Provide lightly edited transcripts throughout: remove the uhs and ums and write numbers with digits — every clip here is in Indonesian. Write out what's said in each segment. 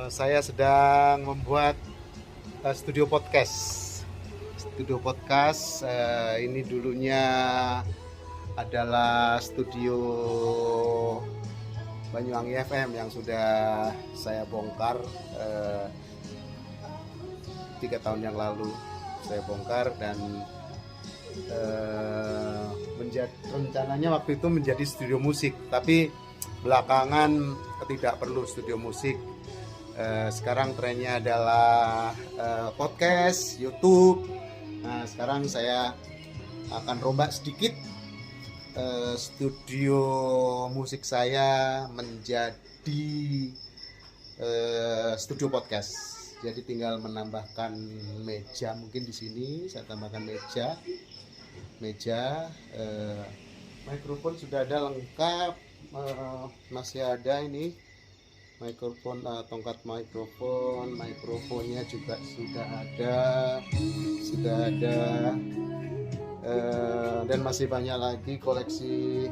Saya sedang membuat studio podcast. Studio podcast ini dulunya adalah studio Banyuwangi FM yang sudah saya bongkar 3 tahun yang lalu. Saya bongkar dan rencananya waktu itu menjadi studio musik, tapi belakangan tidak perlu studio musik. Sekarang trennya adalah podcast, YouTube. Nah, sekarang saya akan rombak sedikit studio musik saya menjadi studio podcast. Jadi tinggal menambahkan meja, mungkin di sini saya tambahkan meja, mikrofon sudah ada lengkap, masih ada ini mikrofon, tongkat mikrofonnya juga sudah ada, dan masih banyak lagi koleksi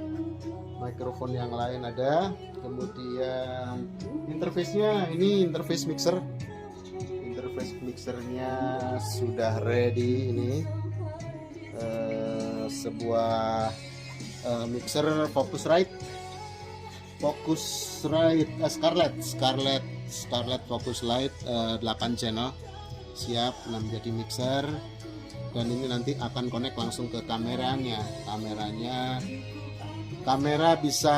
mikrofon yang lain ada. Kemudian interface-nya, ini interface mixernya sudah ready. Ini sebuah mixer Focusrite Scarlett Focusrite 8 channel, siap menjadi mixer. Dan ini nanti akan connect langsung ke kameranya. Kamera bisa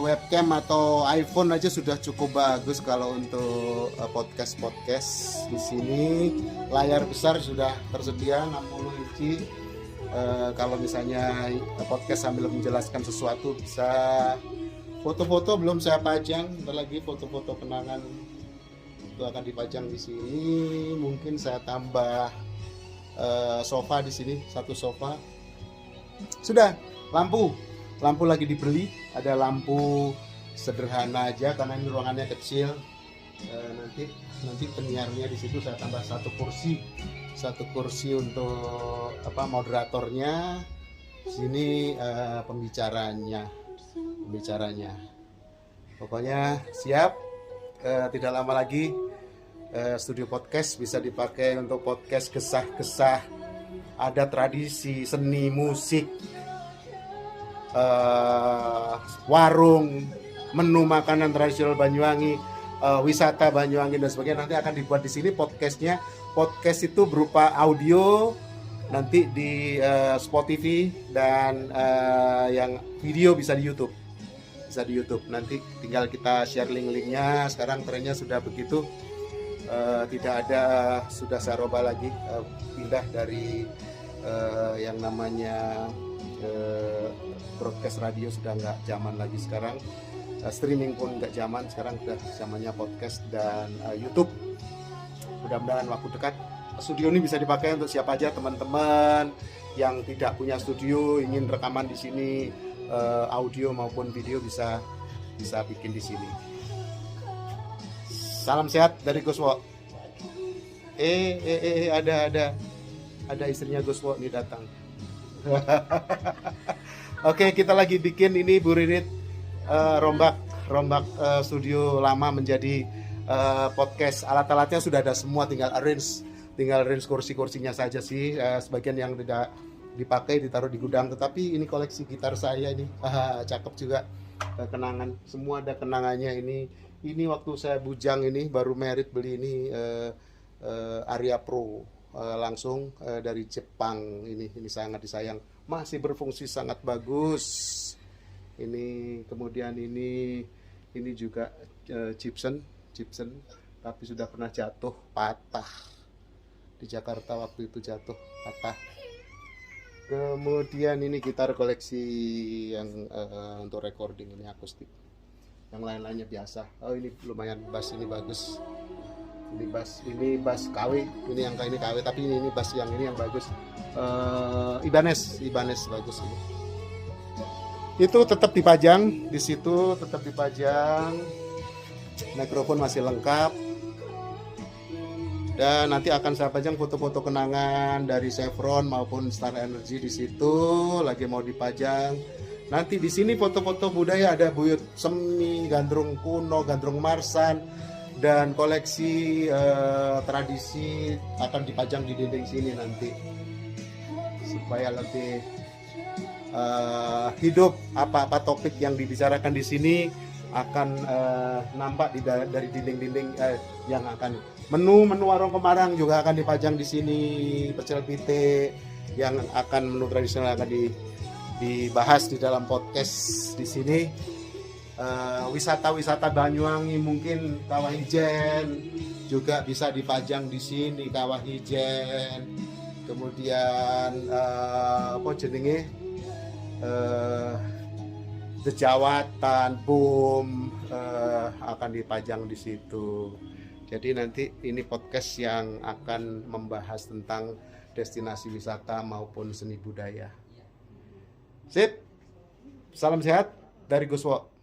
webcam atau iPhone aja sudah cukup bagus kalau untuk podcast. Di sini layar besar sudah tersedia 60 inci. Kalau misalnya podcast sambil menjelaskan sesuatu bisa. Foto-foto belum saya pajang, bentar lagi foto-foto kenangan itu akan dipajang di sini. Mungkin saya tambah sofa di sini, satu sofa. Sudah, lampu lagi dibeli, ada lampu sederhana aja karena ini ruangannya kecil. Nanti penyiarnya di situ saya tambah satu kursi untuk moderatornya. Di sini pembicaranya. Pokoknya siap. Tidak lama lagi studio podcast bisa dipakai untuk podcast kesah-kesah, ada tradisi, seni, musik, warung, menu makanan tradisional Banyuwangi, wisata Banyuwangi dan sebagainya. Nanti akan dibuat di sini podcastnya. Podcast itu berupa audio, nanti di Spotify, dan yang video bisa di YouTube. Nanti tinggal kita share link-linknya. Sekarang trennya sudah begitu, tidak ada, sudah saya roba lagi, pindah dari yang namanya broadcast radio, sudah nggak zaman lagi sekarang. Streaming pun nggak zaman, sekarang sudah zamannya podcast dan YouTube. Mudah-mudahan waktu dekat studio ini bisa dipakai untuk siapa aja teman-teman yang tidak punya studio, ingin rekaman di sini, audio maupun video bisa bikin di sini. Salam sehat dari Goswo. Ada istrinya Goswo nih datang. Oke, kita lagi bikin ini Bu Ririt, rombak studio lama menjadi podcast. Alat-alatnya sudah ada semua, tinggal arrange kursi-kursinya saja sih. Sebagian yang tidak dipakai ditaruh di gudang, tetapi ini koleksi gitar saya ini. Cakep juga. Kenangan, semua ada kenangannya. Ini waktu saya bujang, ini baru merit beli ini Aria Pro, langsung dari Jepang. Ini sangat disayang, masih berfungsi sangat bagus. Ini kemudian ini juga Gibson, tapi sudah pernah jatuh, patah di Jakarta waktu itu, jatuh patah. Kemudian ini gitar koleksi yang untuk recording, ini akustik. Yang lain-lainnya biasa. Oh, ini lumayan, bass ini bagus. Ini bass KW, ini yang ini KW, tapi ini bass yang ini yang bagus. Ibanez bagus ini. Itu tetap dipajang di situ, mikrofon masih lengkap. Dan nanti akan saya pajang foto-foto kenangan dari Chevron maupun Star Energy di situ, lagi mau dipajang. Nanti di sini foto-foto budaya, ada buyut semi, gandrung kuno, gandrung marsan, dan koleksi tradisi akan dipajang di dinding sini nanti supaya lebih hidup. Apa-apa topik yang dibicarakan di sini akan nampak dari dinding-dinding yang akan menu warung Kemarang juga akan dipajang di sini. Pecel pitik yang akan menu tradisional akan dibahas di dalam podcast di sini. Wisata-wisata Banyuwangi mungkin Kawah Ijen juga bisa dipajang di sini, Kawah Ijen. Kemudian apa jenenge Dejawatan, Boom akan dipajang di situ. Jadi nanti ini podcast yang akan membahas tentang destinasi wisata maupun seni budaya. Sip, salam sehat dari Guswo.